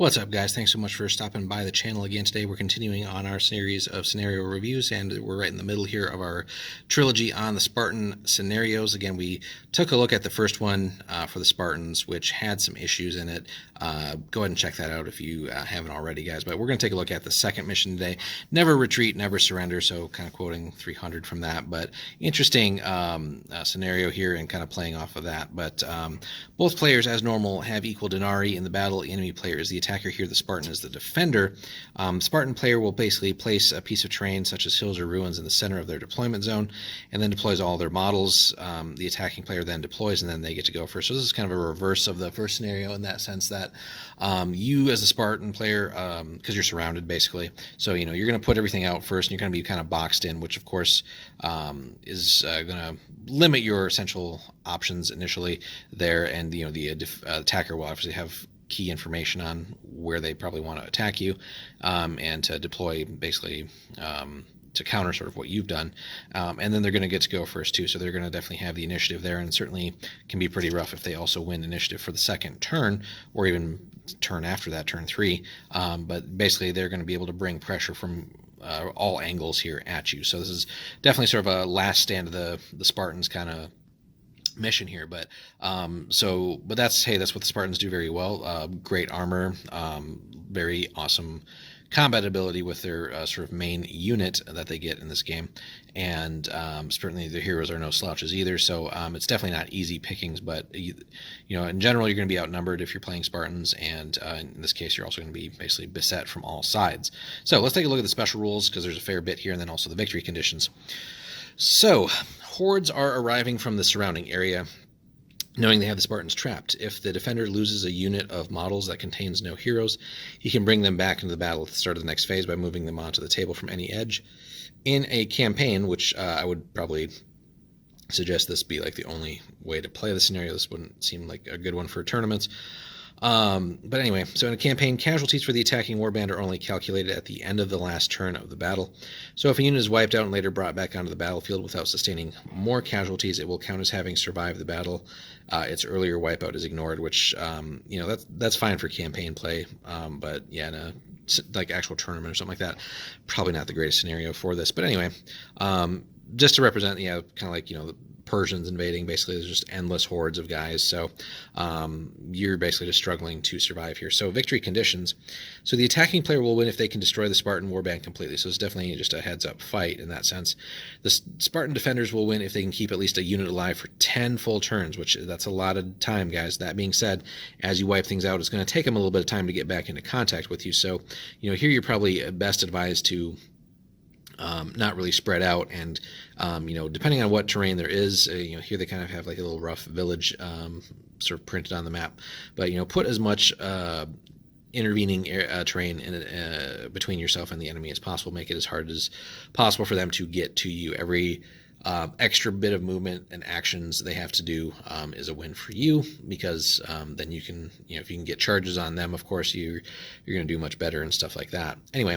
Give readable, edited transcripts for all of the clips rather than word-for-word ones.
What's up, guys? Thanks so much for stopping by the channel again today. We're continuing on our series of scenario reviews, and we're right in the middle here of our trilogy on the Spartan scenarios. Again, we took a look at the first one for the Spartans, which had some issues in it. Go ahead and check that out if you haven't already, guys. But we're going to take a look at the second mission today. Never retreat, never surrender, so kind of quoting 300 from that. But interesting scenario here and kind of playing off of that. But both players, as normal, have equal denarii in the battle. The enemy player is the attacker here. The Spartan is the defender. Spartan player will basically place a piece of terrain such as hills or ruins in the center of their deployment zone and then deploys all their models. The attacking player then deploys and then they get to go first. So this is kind of a reverse of the first scenario in that sense that you as a Spartan player, because you're surrounded basically, so you're going to put everything out first and you're going to be kind of boxed in, which of course is going to limit your essential options initially there, and the attacker will obviously have key information on where they probably want to attack you and to deploy basically to counter sort of what you've done, and then they're going to get to go first too, so they're going to definitely have the initiative there, and certainly can be pretty rough if they also win initiative for the second turn or even turn after that, turn 3, but basically they're going to be able to bring pressure from all angles here at you. So this is definitely sort of a last stand of the Spartans kind of mission here, but that's what the Spartans do very well. Great armor, very awesome combat ability with their sort of main unit that they get in this game, and certainly the heroes are no slouches either, so it's definitely not easy pickings, but in general you're going to be outnumbered if you're playing Spartans, and in this case you're also going to be basically beset from all sides. So let's take a look at the special rules, because there's a fair bit here, and then also the victory conditions. So hordes are arriving from the surrounding area, knowing they have the Spartans trapped. If the defender loses a unit of models that contains no heroes, he can bring them back into the battle at the start of the next phase by moving them onto the table from any edge. In a campaign, which I would probably suggest this be like the only way to play the scenario, this wouldn't seem like a good one for tournaments. But anyway, so in a campaign, casualties for the attacking warband are only calculated at the end of the last turn of the battle. So if a unit is wiped out and later brought back onto the battlefield without sustaining more casualties, it will count as having survived the battle. Its earlier wipeout is ignored, which that's fine for campaign play, but yeah, in a like actual tournament or something like that, probably not the greatest scenario for this. But anyway, just to represent, kind of like the Persians invading, basically there's just endless hordes of guys, so you're basically just struggling to survive here. So victory conditions, so the attacking player will win if they can destroy the Spartan warband completely, so it's definitely just a heads up fight in that sense. The Spartan defenders will win if they can keep at least a unit alive for 10 full turns, which that's a lot of time, guys. That being said, as you wipe things out, it's going to take them a little bit of time to get back into contact with you, so here you're probably best advised to not really spread out, and depending on what terrain there is, here they kind of have like a little rough village sort of printed on the map, but put as much intervening terrain in between yourself and the enemy as possible. Make it as hard as possible for them to get to you. Every extra bit of movement and actions they have to do is a win for you, because then you can, if you can get charges on them, of course you're going to do much better and stuff like that. Anyway,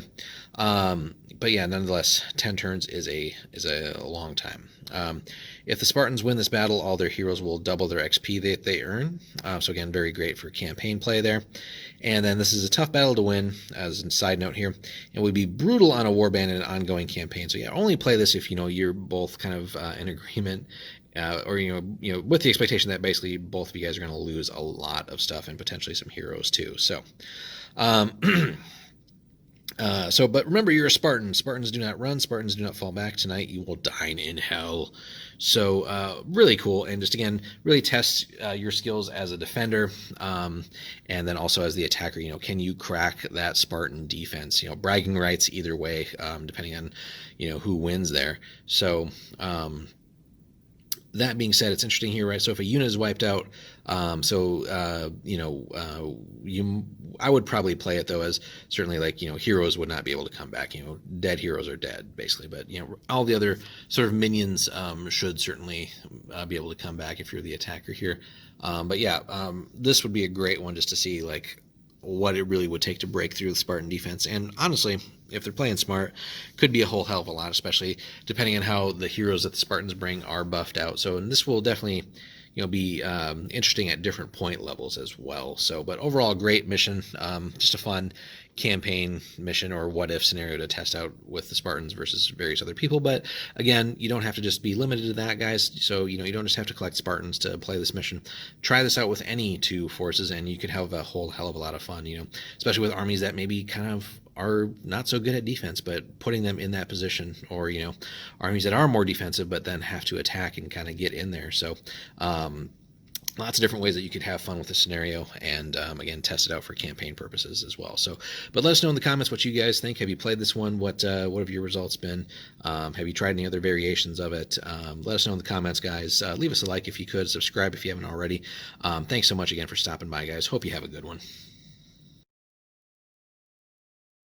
but yeah, nonetheless, 10 turns is a long time. If the Spartans win this battle, all their heroes will double their XP that they earn. So again, very great for campaign play there. And then this is a tough battle to win, as a side note here, and would be brutal on a warband in an ongoing campaign. So yeah, only play this if you're both kind of in agreement, or with the expectation that basically both of you guys are going to lose a lot of stuff and potentially some heroes too. So but remember, you're a Spartan. Spartans do not run. Spartans do not fall back. Tonight you will dine in hell. So really cool, and just again really test your skills as a defender, and then also as the attacker. Can you crack that Spartan defense? Bragging rights either way, depending on who wins there. So that being said, it's interesting here, right? So if a unit is wiped out, I would probably play it though as certainly like heroes would not be able to come back. Dead heroes are dead basically, but all the other sort of minions should certainly be able to come back if you're the attacker here. But yeah, this would be a great one just to see like what it really would take to break through the Spartan defense. And honestly, if they're playing smart, could be a whole hell of a lot, especially depending on how the heroes that the Spartans bring are buffed out. So, and this will definitely be interesting at different point levels as well. So, but overall, great mission. Just a fun campaign mission or what if scenario to test out with the Spartans versus various other people. But again, you don't have to just be limited to that, guys. So you don't just have to collect Spartans to play this mission. Try this out with any two forces and you could have a whole hell of a lot of fun, especially with armies that maybe kind of are not so good at defense, but putting them in that position, or armies that are more defensive but then have to attack and kind of get in there. So lots of different ways that you could have fun with the scenario, and again, test it out for campaign purposes as well. So, but let us know in the comments what you guys think. Have you played this one? What have your results been? Have you tried any other variations of it? Let us know in the comments, guys. Leave us a like if you could. Subscribe if you haven't already. Thanks so much again for stopping by, guys. Hope you have a good one.